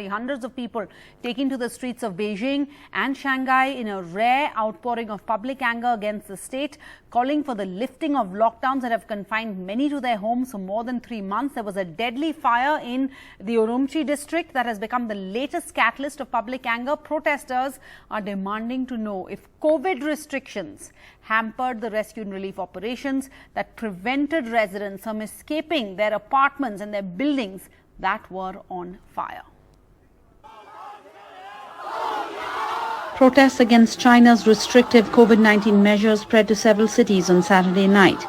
Saturday. Hundreds of people taking to the streets of Beijing and Shanghai in a rare outpouring of public anger against the state, calling for the lifting of lockdowns that have confined many to their homes for more than 3 months. There was a deadly fire in the Urumqi district that has become the latest catalyst of public anger. Protesters are demanding to know if COVID restrictions hampered the rescue and relief operations that prevented residents from escaping their apartments and their buildings that were on fire. Protests against China's restrictive COVID-19 measures spread to several cities on Saturday night.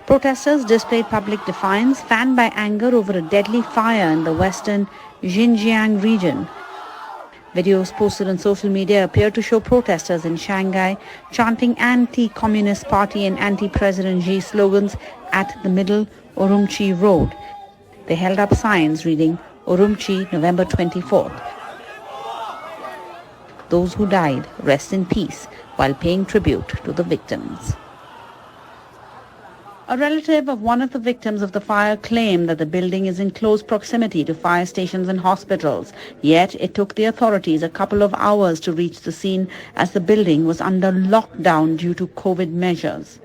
Protesters displayed public defiance, fanned by anger over a deadly fire in the western Xinjiang region. Videos posted on social media appear to show protesters in Shanghai chanting anti-Communist Party and anti-President Xi slogans at the Middle Urumqi Road. They held up signs reading Urumqi, November 24th. Those who died rest in peace, while paying tribute to the victims. A relative of one of the victims of the fire claimed that the building is in close proximity to fire stations and hospitals. Yet it took the authorities a couple of hours to reach the scene as the building was under lockdown due to COVID measures.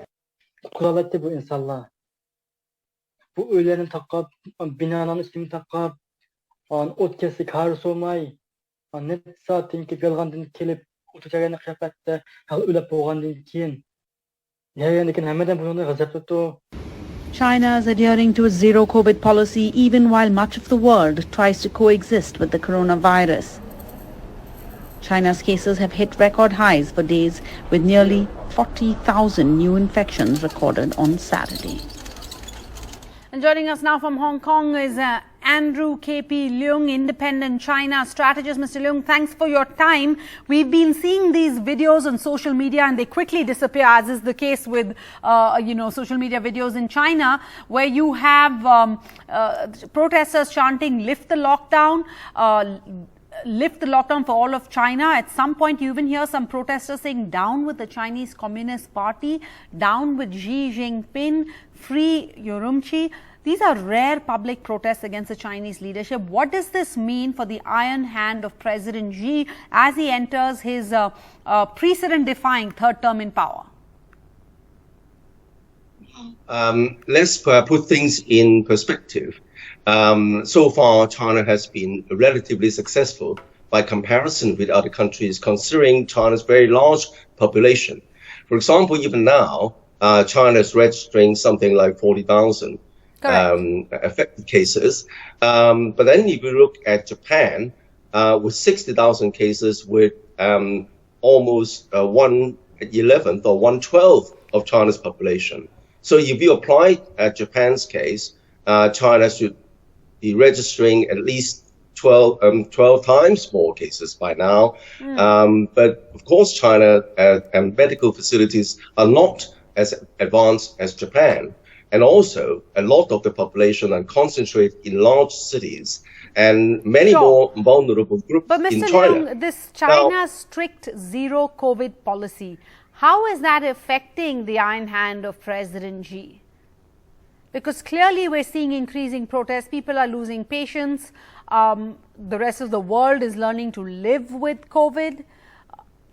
Bu öllerini takıp, binanın üstünü takıp, ot kesik harı solmay, net saatin ki gelgandın kelip, uçacağını kıyafette, ölüp boğandın kiyin. China is adhering to a zero COVID policy even while much of the world tries to coexist with the coronavirus. China's cases have hit record highs for days with nearly 40,000 new infections recorded on Saturday. And joining us now from Hong Kong is Andrew K.P. Leung, independent China strategist. Mr. Leung, thanks for your time. We've been seeing these videos on social media and they quickly disappear, as is the case with, social media videos in China, where you have protesters chanting, lift the lockdown for all of China. At some point, you even hear some protesters saying, down with the Chinese Communist Party, down with Xi Jinping, free Urumqi. These are rare public protests against the Chinese leadership. What does this mean for the iron hand of President Xi as he enters his precedent-defying third term in power? Let's put things in perspective. So far, China has been relatively successful by comparison with other countries, considering China's very large population. For example, even now, China is registering something like 40,000 affected cases. But then if you look at Japan, with 60,000 cases, with almost 1/11 or 1/12 of China's population. So if you apply Japan's case, China should be registering at least 12 times more cases by now. But of course, China and medical facilities are not as advanced as Japan. And also, a lot of the population are concentrated in large cities and many more vulnerable groups in China. But Mr. Leung, this China's strict zero COVID policy, how is that affecting the iron hand of President Xi? Because clearly we're seeing increasing protests, people are losing patience, the rest of the world is learning to live with COVID.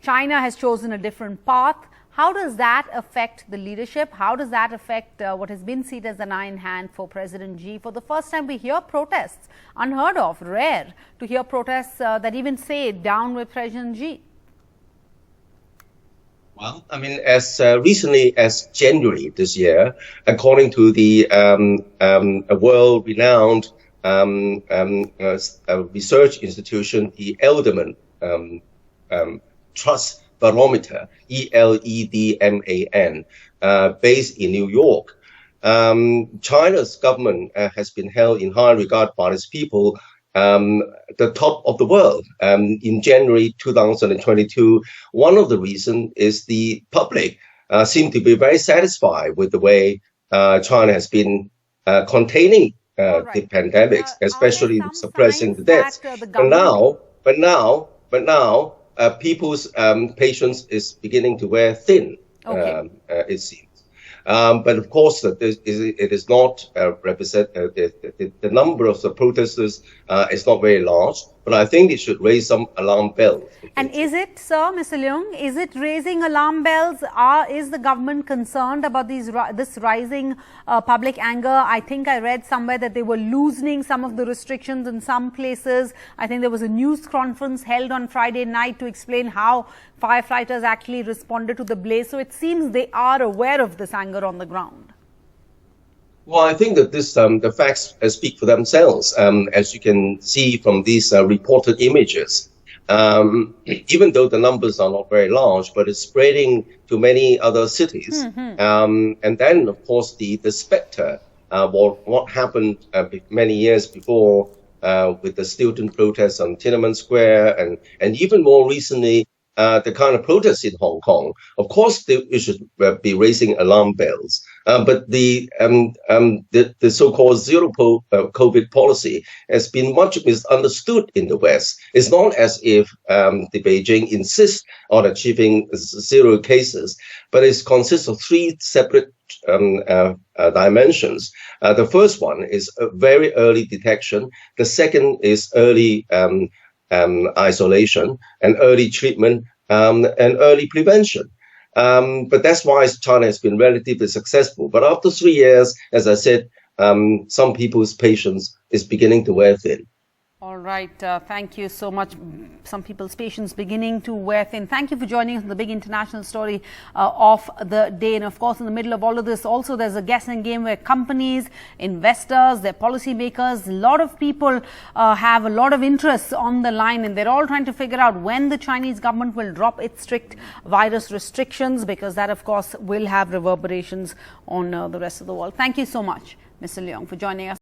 China has chosen a different path. How does that affect the leadership? How does that affect what has been seen as an iron hand for President Xi? For the first time, we hear protests, unheard of, rare to hear protests that even say down with President Xi. Well, I mean, as recently as January this year, according to the world-renowned research institution, the Edelman Trust Barometer, ELEDMAN, based in New York. China's government has been held in high regard by its people, the top of the world. In January 2022, one of the reasons is the public seem to be very satisfied with the way China has been containing the pandemics, especially suppressing the deaths. But now, people's patience is beginning to wear thin, it seems. But of course, it is not the number of the protesters is not very large. But I think it should raise some alarm bells. And is it, sir, Mr. Leung, is it raising alarm bells? Is the government concerned about this rising public anger? I think I read somewhere that they were loosening some of the restrictions in some places. I think there was a news conference held on Friday night to explain how firefighters actually responded to the blaze. So it seems they are aware of this anger on the ground. Well, I think that the facts speak for themselves, as you can see from these reported images. Even though the numbers are not very large, but it's spreading to many other cities. And then, of course, the spectre, what happened many years before with the student protests on Tiananmen Square, and even more recently, the kind of protests in Hong Kong. Of course, it should be raising alarm bells. But the so-called zero COVID policy has been much misunderstood in the West. It's not as if the Beijing insists on achieving zero cases, but it consists of three separate dimensions. The first one is a very early detection. The second is early isolation and early treatment and early prevention. But that's why China has been relatively successful. But after 3 years, as I said, some people's patience is beginning to wear thin. All right. Thank you so much. Some people's patience beginning to wear thin. Thank you for joining us on the big international story of the day. And of course, in the middle of all of this, also there's a guessing game where companies, investors, their policymakers, a lot of people have a lot of interests on the line, and they're all trying to figure out when the Chinese government will drop its strict virus restrictions, because that, of course, will have reverberations on the rest of the world. Thank you so much, Mr. Leung, for joining us.